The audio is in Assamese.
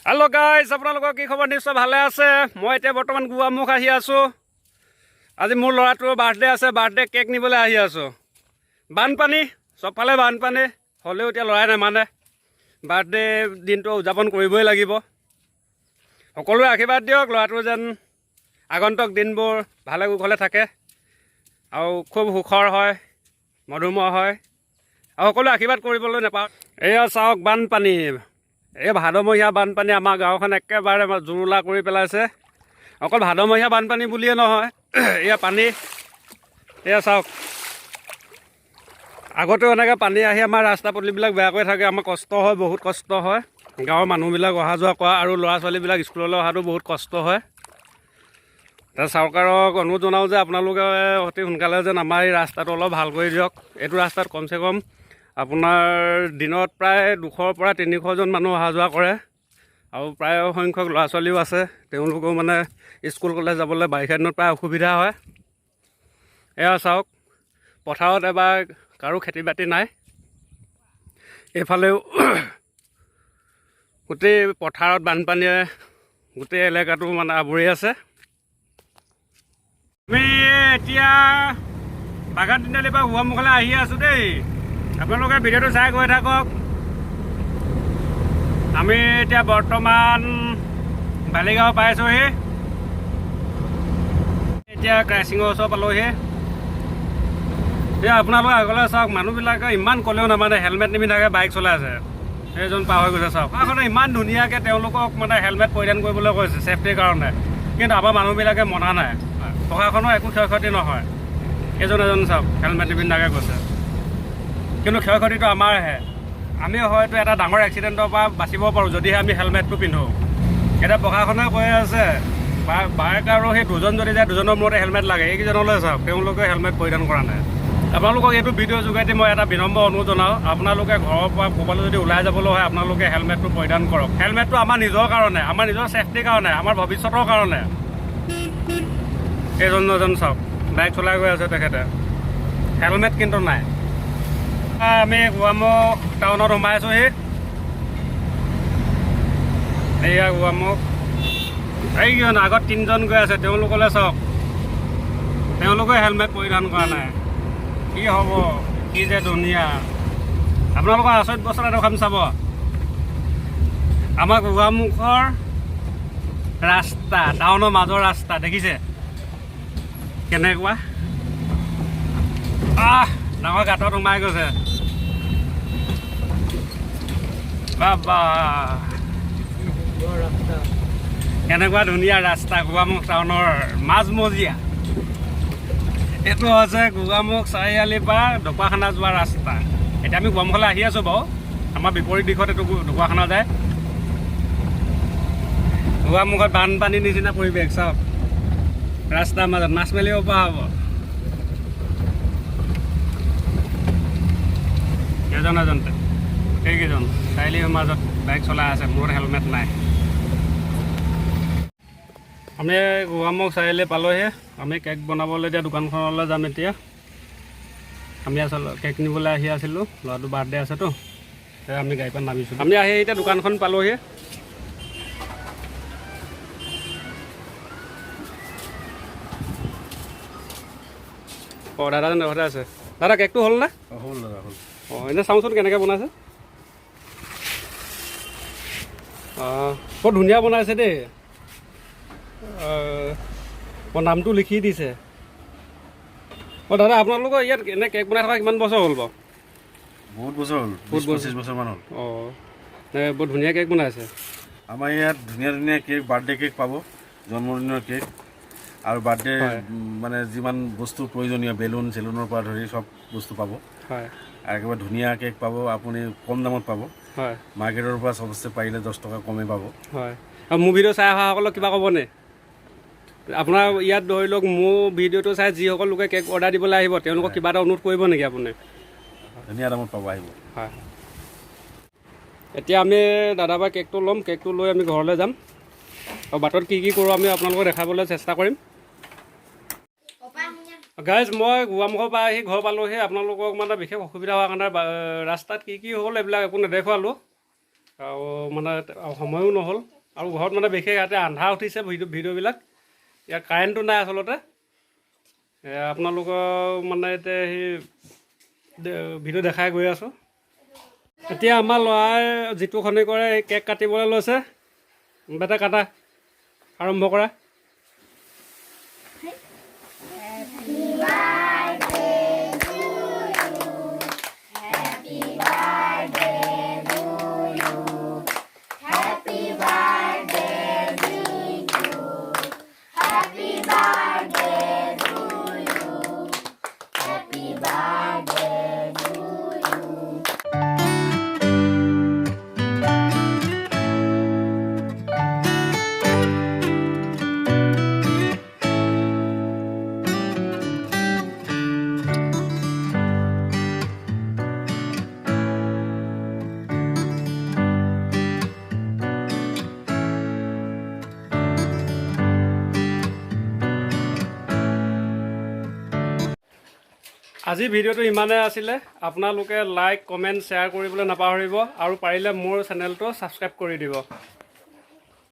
হেল্ল' গাইজ, আপোনালোকৰ কি খবৰ? নিশ্চয় ভালে আছে। মই এতিয়া বৰ্তমান গোৱামুখ আহি আছোঁ। আজি মোৰ ল'ৰাটোৰ বাৰ্থডে আছে, বাৰ্থডে কেক নিবলৈ আহি আছোঁ। বানপানী, চবফালে বানপানী, হ'লেও এতিয়া ল'ৰাই নামানে। বাৰ্থডে দিনটো উদযাপন কৰিবই লাগিব। সকলোৱে আশীৰ্বাদ দিয়ক, ল'ৰাটোৰ যেন আগন্তুক দিনবোৰ ভালে কুশলে থাকে আৰু খুব সুখৰ হয়, মধুময় হয়, আৰু সকলোৱে আশীৰ্বাদ কৰিবলৈ নাপাওঁ। এয়া চাওক বানপানী, এই ভাদমহীয়া বানপানী আমাৰ গাঁওখন একেবাৰে জুৰুলা কৰি পেলাইছে। অকল ভাদমহীয়া বানপানী বুলিয়ে নহয়, এয়া পানী, এয়া চাওক। আগতেও এনেকৈ পানী আহি আমাৰ ৰাস্তা পদূলিবিলাক বেয়া কৰি থাকে, আমাৰ কষ্ট হয়, বহুত কষ্ট হয়। গাঁৱৰ মানুহবিলাক অহা যোৱা কৰা আৰু ল'ৰা ছোৱালীবিলাক স্কুললৈ অহাটো বহুত কষ্ট হয়। চৰকাৰক অনুৰোধ জনাওঁ যে আপোনালোকে অতি সোনকালে যেন আমাৰ এই ৰাস্তাটো অলপ ভাল কৰি দিয়ক। এইটো ৰাস্তাত কমচে কম আপোনাৰ দিনত প্ৰায় 200 পৰা 300জন মানুহ অহা যোৱা কৰে আৰু প্ৰায় সংখ্যক ল'ৰা ছোৱালীও আছে। তেওঁলোকেও মানে স্কুল কলেজ যাবলৈ বাৰিষা দিনত প্ৰায় অসুবিধা হয়। এয়া চাওক, পথাৰত এবাৰ কাৰো খেতি বাতি নাই। এইফালেও গোটেই পথাৰত বানপানীয়ে গোটেই এলেকাটো মানে আৱৰি আছে। আমি এতিয়া বাগান তিনিআলিৰ পৰা গোৱামুখলৈ আহি আছোঁ দেই। আপোনালোকে ভিডিঅ'টো চাই গৈ থাকক। আমি এতিয়া বৰ্তমান বালিগাঁও পাইছোঁহি। এতিয়া ক্ৰাইচিঙৰ ওচৰ পালোহি। এতিয়া আপোনালোকে আগলৈ চাওক, মানুহবিলাকে ইমান ক'লেও নামানে, হেলমেট নিপিন্ধাকৈ বাইক চলাই আছে। সেইজন পাৰ হৈ গৈছে চাওক। আখনে ইমান ধুনীয়াকৈ তেওঁলোকক মানে হেলমেট পৰিধান কৰিবলৈ কৈছে ছেফটিৰ কাৰণে, কিন্তু আমাৰ মানুহবিলাকে মনা নাই। প্ৰশাসনৰ একো ক্ষয় ক্ষতি নহয়। এজন চাওক হেলমেট নিপিন্ধাকৈ গৈছে, কিন্তু ক্ষয় ক্ষতিটো আমাৰহে। আমি হয়তো এটা ডাঙৰ এক্সিডেণ্টৰ পৰা বাচিব পাৰোঁ যদিহে আমি হেলমেটটো পিন্ধোঁ। এতিয়া প্ৰশাসনে কৈ আছে বাইক আৰু সেই দুজন যদি যায়, দুজনৰ মূৰতে হেলমেট লাগে। এইকেইজনলৈ চাওক, তেওঁলোকে হেলমেট পৰিধান কৰা নাই। আপোনালোকক এইটো ভিডিঅ'ৰ যোগেদি মই এটা বিনম্ৰ অনুৰোধ জনাওঁ, আপোনালোকে ঘৰৰ পৰা ক'ৰবালৈ যদি ওলাই যাবলৈ হয়, আপোনালোকে হেলমেটটো পৰিধান কৰক। হেলমেটটো আমাৰ নিজৰ কাৰণে, আমাৰ নিজৰ ছেফটিৰ কাৰণে, আমাৰ ভৱিষ্যতৰ কাৰণে। এজন চাওক বাইক চলাই গৈ আছে তেখেতে, হেলমেট কিন্তু নাই। আমি গোৱামুখ টাউনত সোমাইছোঁহি। এয়া গোৱামুখ। এইকেইজন আগত 3জন গৈ আছে, তেওঁলোকলৈ চাওক, তেওঁলোকে হেলমেট পৰিধান কৰা নাই। কি হ'ব, কি যে দুনীয়া। আপোনালোকৰ আচৰিত বছৰ এখন চাব। আমাৰ গোৱামুখৰ ৰাস্তা, টাউনৰ মাজৰ ৰাস্তা দেখিছে কেনেকুৱা? ডাঙৰ গাঁতত সোমাই গৈছে। বাবা, কেনেকুৱা ধুনীয়া ৰাস্তা গোৱামুখ টাউনৰ মাজমজিয়া। এইটো হৈছে গোৱামুখ চাৰিআলিৰ পৰা ঢকুৱাখানা যোৱা ৰাস্তা। এতিয়া আমি গোৱামুখলৈ আহি আছোঁ বাৰু, আমাৰ বিপৰীত দিশত এইটো ঢকুৱাখানা যায়। গোৱামুখত বানপানীৰ নিচিনা পৰিৱেশ চাওক, ৰাস্তাৰ মাজত মাছ মেলিব পৰা হ'ব। এজনতে সেইকেইজন চাৰিআলিৰ মাজত বাইক চলাই আছে, মূৰত হেলমেট নাই। আমি গোৱামুখ চাৰিআলি পালোহি। আমি কেক বনাবলৈ এতিয়া দোকানখনলৈ যাম। এতিয়া আমি আচলতে কেক নিবলৈ আহি আছিলোঁ, ল'ৰাটো বাৰ্থডে আছেতো, সেয়া আমি গাড়ীৰ পৰা নামিছোঁ। আমি আহি এতিয়া দোকানখন পালোহি। দাদাজন ঘৰতে আছে। দাদা কেকটো হ'ল নে? হ'ল দাদা, হ'ল। এনেই চাওঁচোন কেনেকৈ বনাইছে। বৰ ধুনীয়া বনাইছে দেই। মই নামটো লিখি দিছে। দাদা আপোনালোকৰ ইয়াত এনে কেক বনাই থকা কিমান বছৰ হ'ল বাৰু? বহুত বছৰ হ'ল, 25 বছৰমান হ'ল। বৰ ধুনীয়া কেক বনাইছে। আমাৰ ইয়াত ধুনীয়া ধুনীয়া কেক, বাৰ্থডে কেক পাব, জন্মদিনৰ কেক আৰু বাৰ্থডে মানে যিমান বস্তু প্ৰয়োজনীয়, বেলুন চেলুনৰ পৰা ধৰি চব বস্তু পাব। হয়, আৰু একেবাৰে ধুনীয়া কেক পাব, আপুনি কম দামত পাব। হয়, মাৰ্কেটৰ পৰা চবচে পাৰিলে 10 টকা কমেই পাব। হয়। আৰু মোৰ ভিডিঅ' চাই অহাসকলক কিবা ক'বনে? আপোনাৰ ইয়াত ধৰি লওক মোৰ ভিডিঅ'টো চাই যিসকল লোকে কেক অৰ্ডাৰ দিবলৈ আহিব, তেওঁলোকক কিবা এটা অনুৰোধ কৰিব নেকি আপুনি? ধুনীয়া দামত পাব, আহিব। হয়। এতিয়া আমি দাদাৰ পৰা কেকটো ল'ম, কেকটো লৈ আমি ঘৰলৈ যাম আৰু বাটত কি কি কৰোঁ আমি আপোনালোকক দেখাবলৈ চেষ্টা কৰিম। গাইজ, মই গোৱামুখৰ পৰা আহি ঘৰ পালোঁহি। আপোনালোকক মানে বিশেষ অসুবিধা হোৱাৰ কাৰণে ৰাস্তাত কি কি হ'ল এইবিলাক একো নেদেখুৱালোঁ। আৰু মানে সময়ো নহ'ল আৰু ঘৰত মানে বিশেষ ইয়াতে আন্ধাৰ উঠিছে ভিডিঅ'বিলাক ইয়াত কাৰেণ্টটো নাই আচলতে আপোনালোকৰ মানে এতিয়া সেই ভিডিঅ' দেখাই গৈ আছোঁ এতিয়া আমাৰ ল'ৰাই যিটো খনি কৰে কেক কাটিবলৈ লৈছে বেটা কাটা আৰম্ভ কৰা আজি ভিডিঅ'টো ইমানেই আছিলে আপোনালোকে লাইক কমেণ্ট শ্বেয়াৰ কৰিবলৈ নাপাহৰিব আৰু পাৰিলে মোৰ চেনেলটো ছাবস্ক্ৰাইব কৰি দিব